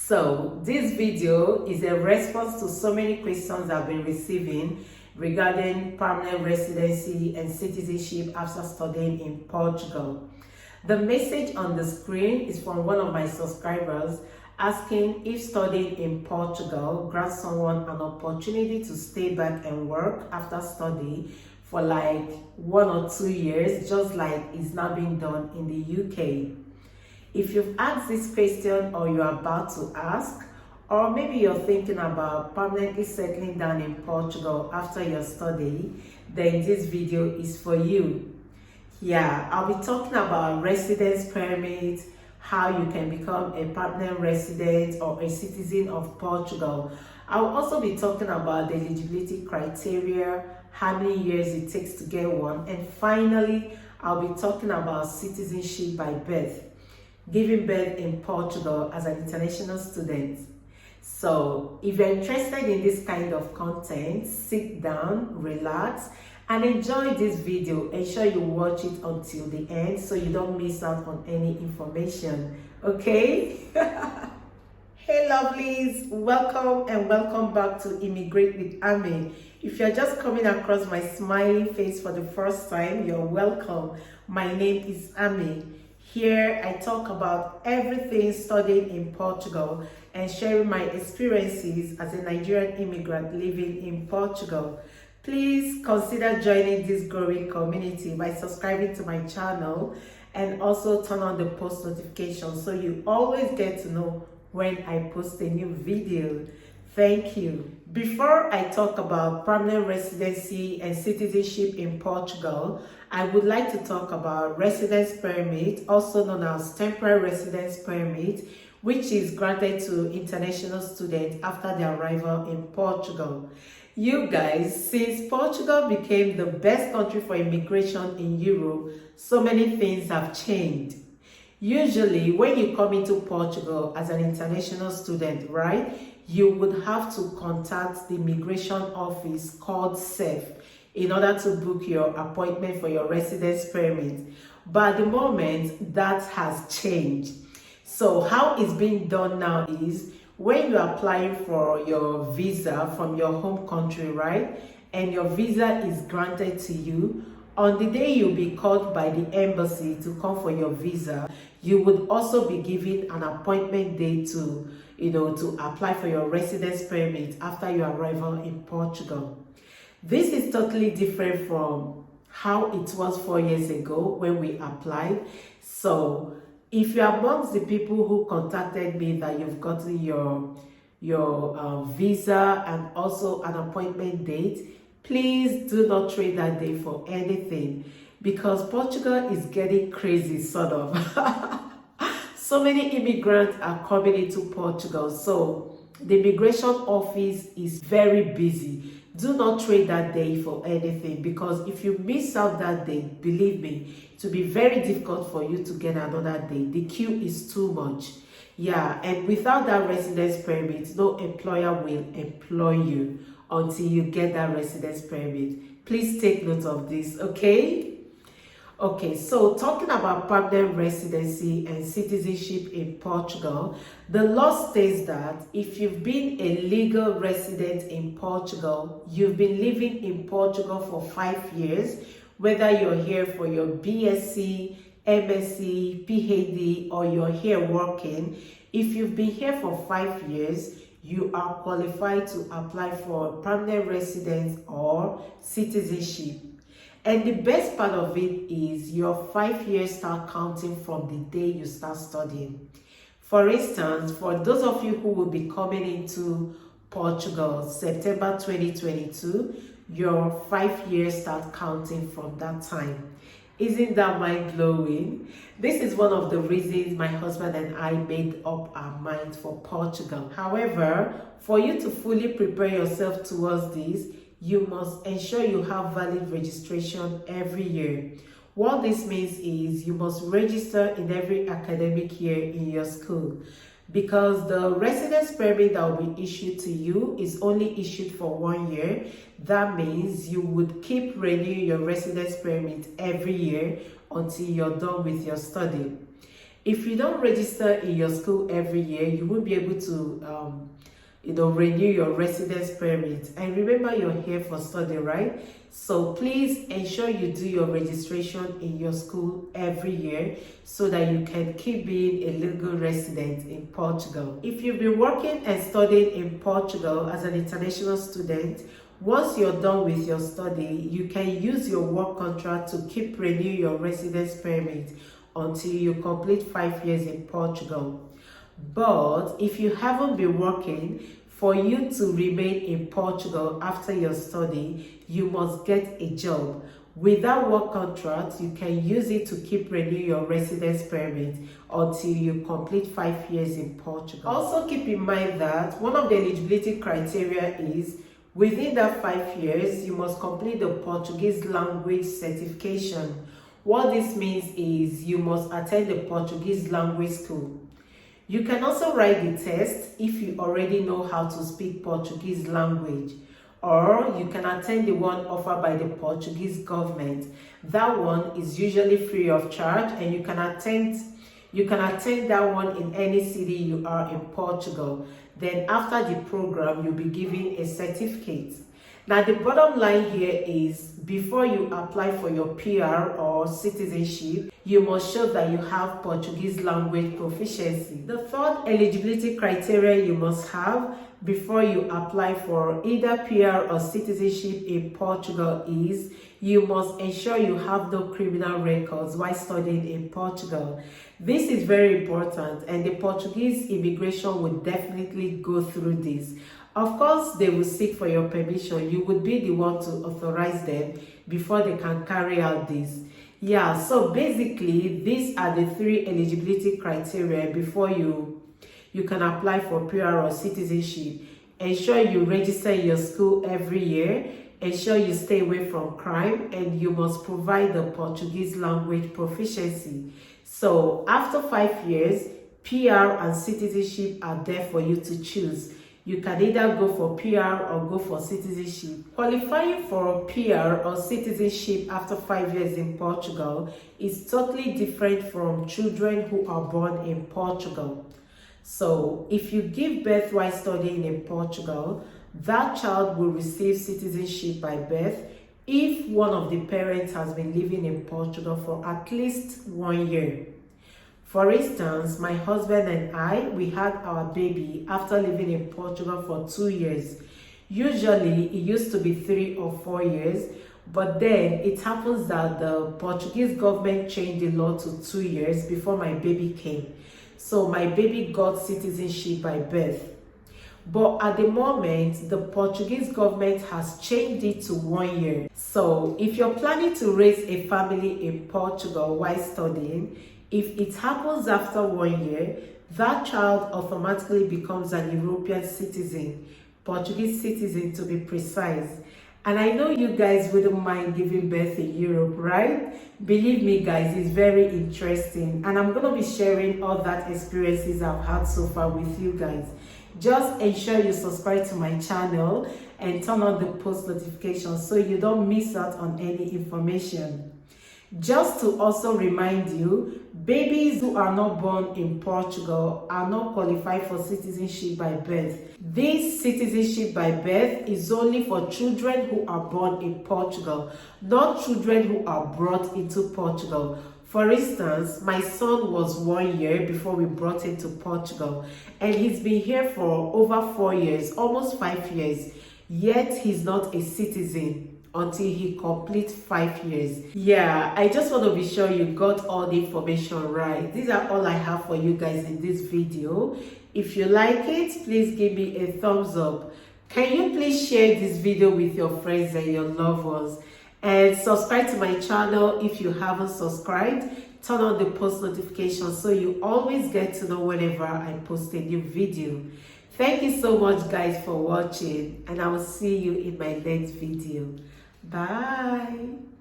So this video is a response to so many questions I've been receiving regarding permanent residency and citizenship after studying in Portugal. The message on the screen is from one of my subscribers asking if studying in Portugal grants someone an opportunity to stay back and work after study for like 1 or 2 years, just like it's now being done in the UK. If you've asked this question or you're about to ask, or maybe you're thinking about permanently settling down in Portugal after your study, then this video is for you. Yeah, I'll be talking about residence permit, how you can become a permanent resident or a citizen of Portugal. I'll also be talking about the eligibility criteria, how many years it takes to get one, and finally, I'll be talking about citizenship by birth, giving birth in Portugal as an international student. So if you're interested in this kind of content, sit down, relax, and enjoy this video. Ensure you watch it until the end so you don't miss out on any information, okay? Hey lovelies, welcome and welcome back to Immigrate with Amy. If you're just coming across my smiling face for the first time, you're welcome. My name is Amy. Here I talk about everything studying in Portugal and sharing my experiences as a Nigerian immigrant living in Portugal. Please consider joining this growing community by subscribing to my channel and also turn on the post notifications so you always get to know when I post a new video. Thank you. Before I talk about permanent residency and citizenship in Portugal, I would like to talk about residence permit, also known as temporary residence permit, which is granted to international students after their arrival in Portugal. You guys, since Portugal became the best country for immigration in Europe, so many things have changed. Usually, when you come into Portugal as an international student, right, you would have to contact the immigration office called SEF in order to book your appointment for your residence permit. But at the moment, that has changed. So how it's being done now is when you're applying for your visa from your home country, right, and your visa is granted to you, on the day you'll be called by the embassy to come for your visa, you would also be given an appointment date to, to apply for your residence permit after your arrival in Portugal. This is totally different from how it was 4 years ago when we applied. So if you're amongst the people who contacted me that you've gotten your visa and also an appointment date, please do not trade that day for anything because Portugal is getting crazy, sort of. So many immigrants are coming into Portugal, so the immigration office is very busy. Do not trade that day for anything because if you miss out that day, believe me, it will be very difficult for you to get another day. The queue is too much. Yeah, and without that residence permit, no employer will employ you until you get that residence permit. Please take note of this, okay? Okay, so talking about permanent residency and citizenship in Portugal, the law states that if you've been a legal resident in Portugal, you've been living in Portugal for 5 years, whether you're here for your BSc, MSc, PhD, or you're here working, if you've been here for 5 years, you are qualified to apply for permanent residence or citizenship. And the best part of it is your 5 years start counting from the day you start studying. For instance, for those of you who will be coming into Portugal September 2022, your 5 years start counting from that time. Isn't that mind-blowing? This is one of the reasons my husband and I made up our mind for Portugal. However, for you to fully prepare yourself towards this, you must ensure you have valid registration every year. What this means is you must register in every academic year in your school because the residence permit that will be issued to you is only issued for 1 year. That means you would keep renewing your residence permit every year until you're done with your study. If you don't register in your school every year, you won't be able to renew your residence permit. And remember, you're here for study, right? So please ensure you do your registration in your school every year so that you can keep being a legal resident in Portugal. If you've been working and studying in Portugal as an international student, once you're done with your study, you can use your work contract to keep renew your residence permit until you complete 5 years in Portugal. But if you haven't been working, for you to remain in Portugal after your study, you must get a job. With that work contract, you can use it to keep renew your residence permit until you complete 5 years in Portugal. Also keep in mind that one of the eligibility criteria is within that 5 years, you must complete the Portuguese language certification. What this means is you must attend the Portuguese language school. You can also write the test if you already know how to speak Portuguese language, or you can attend the one offered by the Portuguese government. That one is usually free of charge, and you can attend that one in any city you are in Portugal. Then after the program, you'll be given a certificate. Now the bottom line here is before you apply for your PR or citizenship, you must show that you have Portuguese language proficiency. The third eligibility criteria you must have before you apply for either PR or citizenship in Portugal is you must ensure you have no criminal records while studying in Portugal. This is very important, and the Portuguese immigration will definitely go through this. Of course, they will seek for your permission. You would be the one to authorize them before they can carry out this. Yeah, so basically, these are the 3 eligibility criteria before you can apply for PR or citizenship. Ensure you register in your school every year. Ensure you stay away from crime, and you must provide the Portuguese language proficiency. So after 5 years, PR and citizenship are there for you to choose. You can either go for PR or go for citizenship. Qualifying for PR or citizenship after 5 years in Portugal is totally different from children who are born in Portugal. So if you give birth while studying in Portugal, that child will receive citizenship by birth if one of the parents has been living in Portugal for at least 1 year. For instance, my husband and I, we had our baby after living in Portugal for 2 years. Usually, it used to be 3 or 4 years, but then it happens that the Portuguese government changed the law to 2 years before my baby came. So my baby got citizenship by birth. But at the moment, the Portuguese government has changed it to 1 year. So if you're planning to raise a family in Portugal while studying, if it happens after 1 year, that child automatically becomes an European citizen, Portuguese citizen to be precise. And I know you guys wouldn't mind giving birth in Europe, right? Believe me guys, it's very interesting. And I'm going to be sharing all that experiences I've had so far with you guys. Just ensure you subscribe to my channel and turn on the post notifications so you don't miss out on any information. Just to also remind you, babies who are not born in Portugal are not qualified for citizenship by birth. This citizenship by birth is only for children who are born in Portugal, not children who are brought into Portugal. For instance, my son was 1 year before we brought him to Portugal, and he's been here for over 4 years, almost 5 years, yet he's not a citizen until he completes 5 years. Yeah, I just want to be sure you got all the information right. These are all I have for you guys in this video. If you like it, please give me a thumbs up. Can you please share this video with your friends and your loved ones? And subscribe to my channel if you haven't subscribed. Turn on the post notifications so you always get to know whenever I post a new video. Thank you so much guys for watching, and I will see you in my next video. Bye.